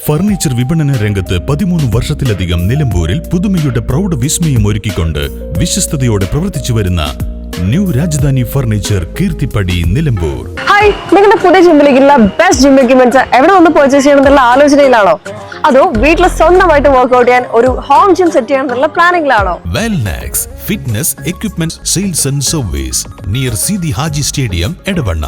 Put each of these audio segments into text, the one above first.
Furniture വിപണന രംഗത്ത് 13 വർഷത്തിലധികം നിലമ്പൂരിൽ പുതുമയുടെ പ്രൗഢ വിസ്മയം ഒരുക്കിക്കൊണ്ട് വിശ്വസ്തയോടെ പ്രവർത്തിച്ചു വരുന്ന New Rajdhani Furniture Keerthippadi Nilambur. Hi, നിങ്ങളുടെ പുതിയ ജിമ്മിലേക്കുള്ള ബെസ്റ്റ് ജിം എക്യുപ്മെന്റ്സ് എവിടെ വന്ന് പർച്ചേസ് ചെയ്യണമെന്നുള്ള ആലോചനയിലാണോ? അതോ വീട്ടിൽ സ്വന്തമായിട്ട് വർക്ക്ഔട്ട് ചെയ്യാൻ ഒരു ഹോം ജിം സെറ്റ് ചെയ്യാനുള്ള പ്ലാനിംഗിലാണോ? Wellnex fitness equipment sales and service near Sidi Haji stadium Edavanna.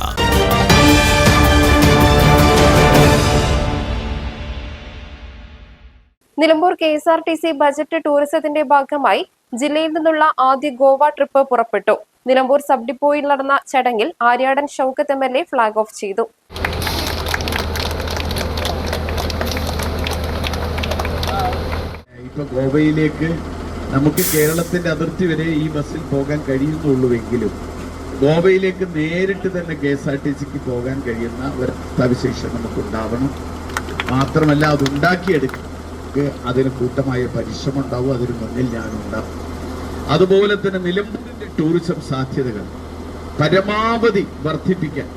Nilambur KSRTC budget ടൂറിസത്തിന്റെ ഭാഗമായി ജില്ലയിൽ നിന്നുള്ള ആദ്യ ഗോവ ട്രിപ്പ് പുറപ്പെട്ടു. നിലമ്പൂർ സബ് ഡിപ്പോയിൽ നടന്ന ചടങ്ങിൽ Aryadan Shoukath MLA flag off ചെയ്തു. ഇപ്പൊ ഗോവയിലേക്ക് നമുക്ക് കേരളത്തിന്റെ അതിർത്തി വരെ ഈ ബസ്സിൽ പോകാൻ കഴിയുന്നുള്ളൂവെങ്കിലും ഗോവയിലേക്ക് നേരിട്ട് തന്നെ KSRTCക്ക് പോകാൻ കഴിയുന്ന ഒരു അവസ്ഥാവിശേഷം നമുക്കുണ്ടാവണം. മാത്രമല്ല, അതുണ്ടാക്കിയെടുക്കുക അതിന് കൂട്ടമായ പരിശ്രമം ഉണ്ടാവും. അതിന് മുന്നിൽ ഞാനുണ്ടാവും. അതുപോലെ തന്നെ നിലമ്പൂരിന്റെ ടൂറിസം സാധ്യതകൾ പരമാവധി വർദ്ധിപ്പിക്കാൻ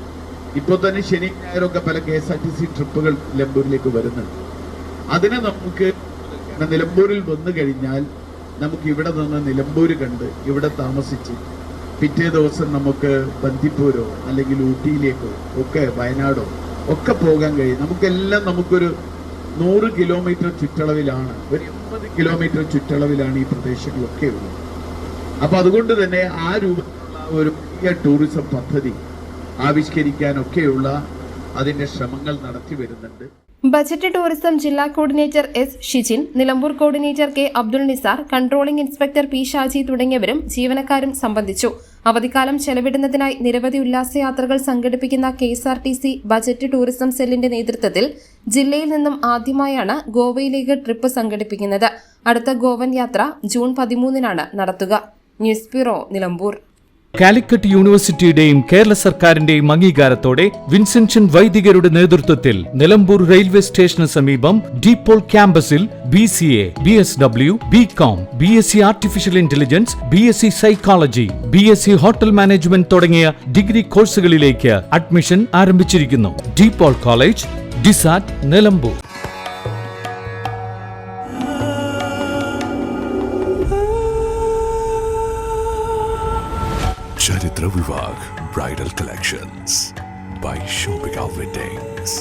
ഇപ്പോൾ തന്നെ ശനി ഞായറൊക്കെ പല KSRTC ട്രിപ്പുകൾ നിലമ്പൂരിലേക്ക് വരുന്നുണ്ട്. അതിനെ നമുക്ക് നിലമ്പൂരിൽ വന്നു കഴിഞ്ഞാൽ നമുക്ക് ഇവിടെ നിന്ന് നിലമ്പൂര് കണ്ട് ഇവിടെ താമസിച്ച് പിറ്റേ ദിവസം നമുക്ക് ബന്ദിപ്പൂരോ അല്ലെങ്കിൽ ഊട്ടിയിലേക്കോ ഒക്കെ വയനാടോ ഒക്കെ പോകാൻ കഴിയും. നമുക്കൊരു 100 കിലോമീറ്റർ ചുറ്റളവിലാണ്, ഒരു 80 കിലോമീറ്റർ ചുറ്റളവിലാണ് ഈ പ്രദേശങ്ങളൊക്കെ ഉള്ളത്. അപ്പൊ അതുകൊണ്ട് തന്നെ ആ രൂപത്തിലുള്ള ഒരു വലിയ ടൂറിസം പദ്ധതി ആവിഷ്കരിക്കാനൊക്കെയുള്ള അതിന്റെ ശ്രമങ്ങൾ നടത്തി വരുന്നുണ്ട്. ബജറ്റ് ടൂറിസം ജില്ലാ coordinator S. Shijin, Nilambur coordinator K. Abdul Nisar, controlling inspector P. Shaji തുടങ്ങിയവരും ജീവനക്കാരും സംബന്ധിച്ചു. അവധിക്കാലം ചെലവിടുന്നതിനായി നിരവധി ഉല്ലാസയാത്രകൾ സംഘടിപ്പിക്കുന്ന KSRTC ബജറ്റ് ടൂറിസം സെല്ലിന്റെ നേതൃത്വത്തിൽ ജില്ലയിൽ നിന്നും ആദ്യമായാണ് ഗോവയിലേക്ക് ട്രിപ്പ് സംഘടിപ്പിക്കുന്നത്. അടുത്ത ഗോവൻ യാത്ര ജൂൺ 13-നാണ് നടത്തുക. News bureau, Nilambur. കാലിക്കറ്റ് യൂണിവേഴ്സിറ്റിയുടെയും കേരള സർക്കാരിന്റെയും അംഗീകാരത്തോടെ വിൻസെൻഷൻ വൈദികരുടെ നേതൃത്വത്തിൽ നിലമ്പൂർ റെയിൽവേ സ്റ്റേഷന് സമീപം ഡീപോൾ ക്യാമ്പസിൽ BCA, BSW, BCom, BSc artificial intelligence, BSc psychology, BSc hotel management തുടങ്ങിയ ഡിഗ്രി കോഴ്സുകളിലേക്ക് അഡ്മിഷൻ ആരംഭിച്ചിരിക്കുന്നു. DePaul college, DiSAT, Nilambur. Charitra Vivag Bridal Collections by Shobhika Weddings.